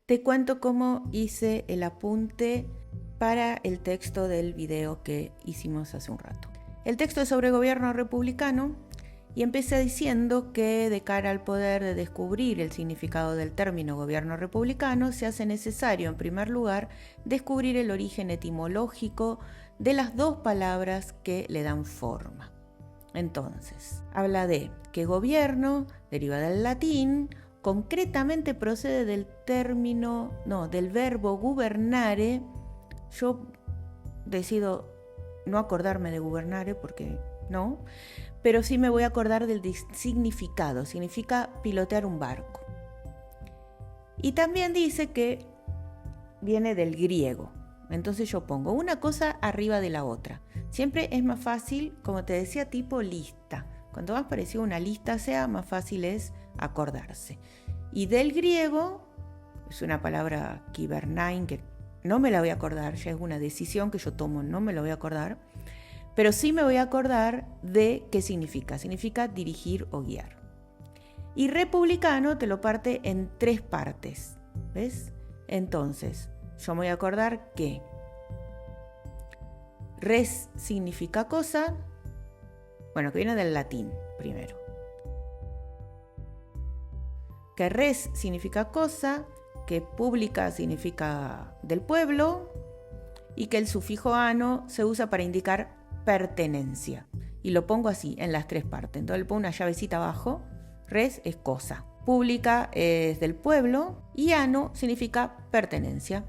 te cuento cómo hice el apunte para el texto del video que hicimos hace un rato. El texto es sobre gobierno republicano y empecé diciendo que de cara al poder de descubrir el significado del término gobierno republicano se hace necesario, en primer lugar, descubrir el origen etimológico de las dos palabras que le dan forma. Entonces, habla de que gobierno deriva del latín, concretamente procede del del verbo gubernare. Yo decido no acordarme de gubernare porque no, pero sí me voy a acordar del significado. Significa pilotear un barco. Y también dice que viene del griego. Entonces yo pongo una cosa arriba de la otra. Siempre es más fácil, como te decía, tipo lista. Cuanto más parecido una lista sea, más fácil es acordarse. Y del griego, es una palabra kibernain que no me la voy a acordar, ya es una decisión que yo tomo, no me la voy a acordar, pero sí me voy a acordar de qué significa. Significa dirigir o guiar. Y republicano te lo parte en 3 partes, ¿ves? Entonces, yo me voy a acordar que res significa cosa, que viene del latín primero. Que res significa cosa, que pública significa del pueblo y que el sufijo ano se usa para indicar pertenencia. Y lo pongo así en las 3 partes. Entonces le pongo una llavecita abajo. Res es cosa, pública es del pueblo y ano significa pertenencia.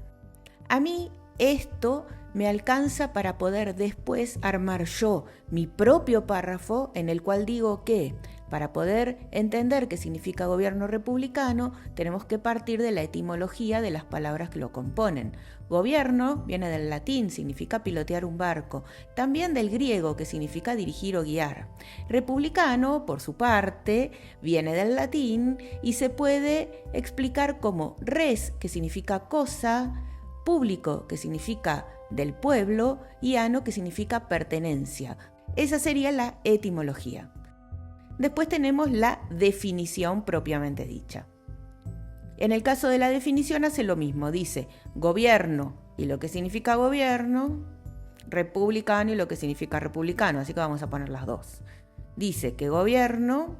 A mí esto me alcanza para poder después armar yo mi propio párrafo en el cual digo que para poder entender qué significa gobierno republicano tenemos que partir de la etimología de las palabras que lo componen. Gobierno viene del latín, significa pilotear un barco, también del griego que significa dirigir o guiar. Republicano, por su parte, viene del latín y se puede explicar como res, que significa cosa, público, que significa del pueblo, y ano, que significa pertenencia. Esa sería la etimología. Después tenemos la definición propiamente dicha. En el caso de la definición hace lo mismo, dice gobierno y lo que significa gobierno, republicano y lo que significa republicano, así que vamos a poner las dos. Dice que gobierno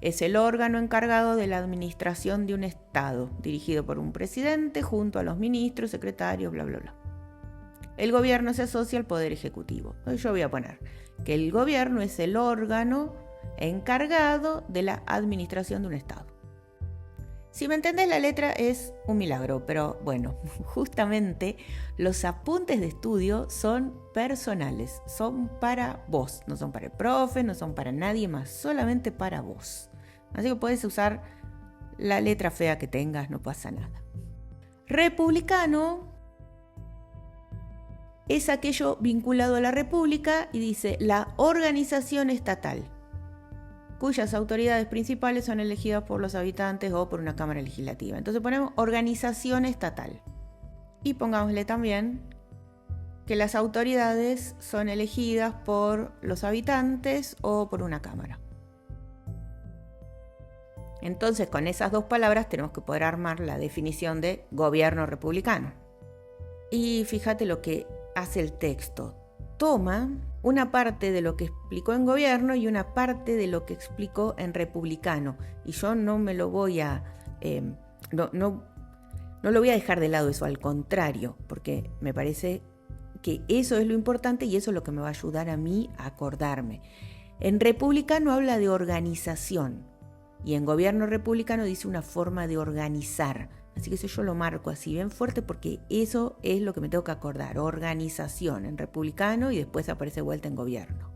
es el órgano encargado de la administración de un Estado, dirigido por un presidente junto a los ministros, secretarios, bla, bla, bla. El gobierno se asocia al poder ejecutivo. Yo voy a poner que el gobierno es el órgano encargado de la administración de un Estado. Si me entendés, la letra es un milagro, pero bueno, justamente los apuntes de estudio son personales, son para vos, no son para el profe, no son para nadie más, solamente para vos. Así que puedes usar la letra fea que tengas, no pasa nada. Republicano es aquello vinculado a la república y dice la organización estatal, cuyas autoridades principales son elegidas por los habitantes o por una cámara legislativa. Entonces ponemos organización estatal. Y pongámosle también que las autoridades son elegidas por los habitantes o por una cámara. Entonces con esas 2 palabras tenemos que poder armar la definición de gobierno republicano. Y fíjate lo que hace el texto. Toma una parte de lo que explicó en gobierno y una parte de lo que explicó en republicano. Y yo no me lo voy a... no lo voy a dejar de lado eso, al contrario, porque me parece que eso es lo importante y eso es lo que me va a ayudar a mí a acordarme. En republicano habla de organización y en gobierno republicano dice una forma de organizar. Así que eso yo lo marco así bien fuerte porque eso es lo que me tengo que acordar. Organización en republicano y después aparece vuelta en gobierno.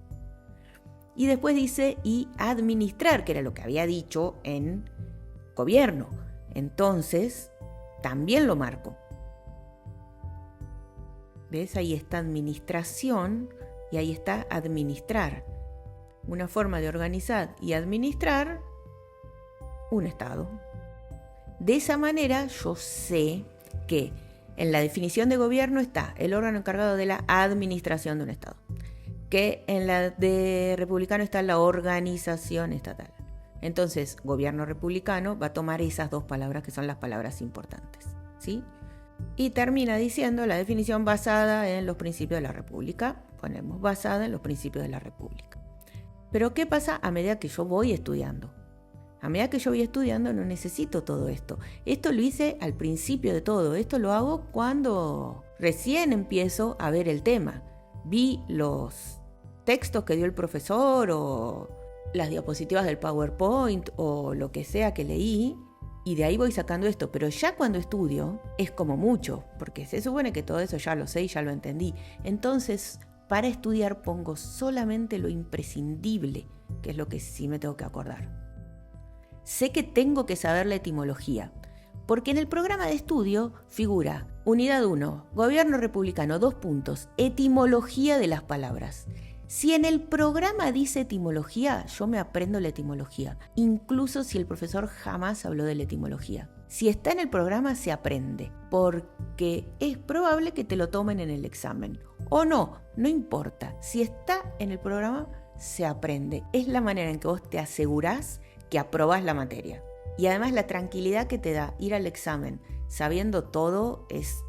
Y después dice y administrar, que era lo que había dicho en gobierno. Entonces, también lo marco. ¿Ves? Ahí está administración y ahí está administrar. Una forma de organizar y administrar un Estado. De esa manera yo sé que en la definición de gobierno está el órgano encargado de la administración de un Estado, que en la de republicano está la organización estatal, Entonces, gobierno republicano va a tomar esas dos palabras que son las palabras importantes, ¿sí? Y termina diciendo la definición basada en los principios de la República. Ponemos basada en los principios de la República. Pero ¿qué pasa a medida que yo voy estudiando? A medida que yo voy estudiando no necesito todo esto. Esto lo hice al principio de todo. Esto lo hago cuando recién empiezo a ver el tema. Vi los textos que dio el profesor o las diapositivas del PowerPoint o lo que sea que leí y de ahí voy sacando esto. Pero ya cuando estudio es como mucho, porque se supone que todo eso ya lo sé y ya lo entendí. Entonces, para estudiar pongo solamente lo imprescindible, que es lo que sí me tengo que acordar. Sé que tengo que saber la etimología, porque en el programa de estudio figura Unidad 1, Gobierno Republicano, 2 puntos, etimología de las palabras. Si en el programa dice etimología, yo me aprendo la etimología, incluso si el profesor jamás habló de la etimología. Si está en el programa, se aprende, porque es probable que te lo tomen en el examen. O no, no importa. Si está en el programa, se aprende. Es la manera en que vos te asegurás que aprobás la materia. Y además la tranquilidad que te da ir al examen sabiendo todo es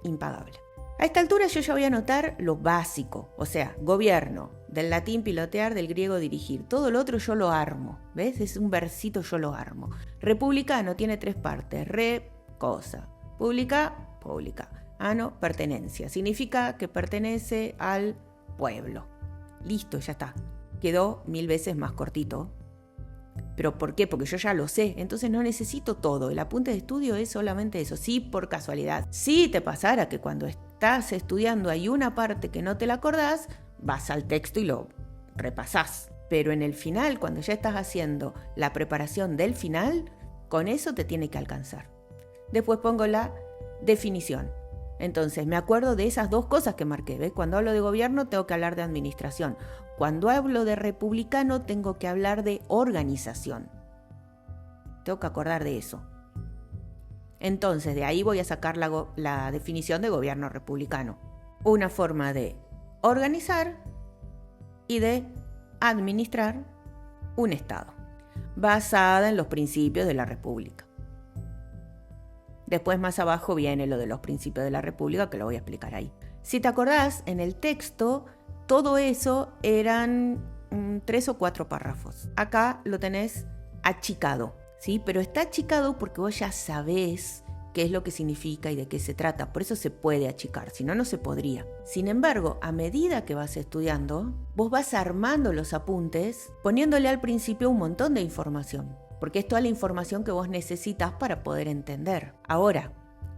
impagable. A esta altura yo ya voy a anotar lo básico, o sea, gobierno, del latín pilotear, del griego dirigir. Todo lo otro yo lo armo, ¿ves? Es un versito, yo lo armo. Republicano tiene 3 partes, re, cosa, pública, pública, ano, pertenencia. Significa que pertenece al pueblo. Listo, ya está. Quedó 1000 veces más cortito. ¿Pero por qué? Porque yo ya lo sé, entonces no necesito todo. El apunte de estudio es solamente eso. Sí, por casualidad. Si te pasara que cuando estás estudiando hay una parte que no te la acordás, vas al texto y lo repasás. Pero en el final, cuando ya estás haciendo la preparación del final, con eso te tiene que alcanzar. Después pongo la definición. Entonces me acuerdo de esas 2 cosas que marqué. ¿Ves? Cuando hablo de gobierno tengo que hablar de administración. Cuando hablo de republicano tengo que hablar de organización. Tengo que acordar de eso. Entonces de ahí voy a sacar la definición de gobierno republicano. Una forma de organizar y de administrar un Estado, basada en los principios de la República. Después más abajo viene lo de los principios de la República, que lo voy a explicar ahí. Si te acordás, en el texto, todo eso eran 3 o 4 párrafos. Acá lo tenés achicado, ¿sí? Pero está achicado porque vos ya sabés qué es lo que significa y de qué se trata. Por eso se puede achicar, si no, no se podría. Sin embargo, a medida que vas estudiando, vos vas armando los apuntes, poniéndole al principio un montón de información. Porque es toda la información que vos necesitas para poder entender. Ahora,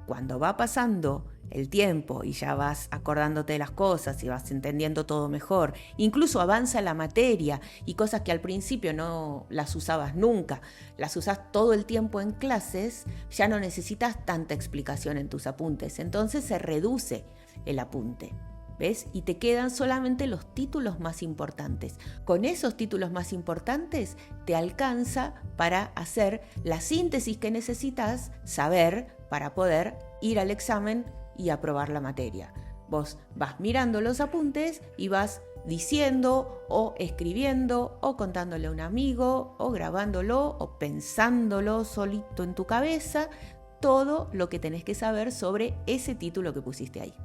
cuando va pasando el tiempo y ya vas acordándote de las cosas y vas entendiendo todo mejor, incluso avanza la materia y cosas que al principio no las usabas nunca, las usas todo el tiempo en clases, ya no necesitas tanta explicación en tus apuntes. Entonces se reduce el apunte. ¿Ves? Y te quedan solamente los títulos más importantes. Con esos títulos más importantes te alcanza para hacer la síntesis que necesitas saber para poder ir al examen y aprobar la materia. Vos vas mirando los apuntes y vas diciendo o escribiendo o contándole a un amigo o grabándolo o pensándolo solito en tu cabeza todo lo que tenés que saber sobre ese título que pusiste ahí.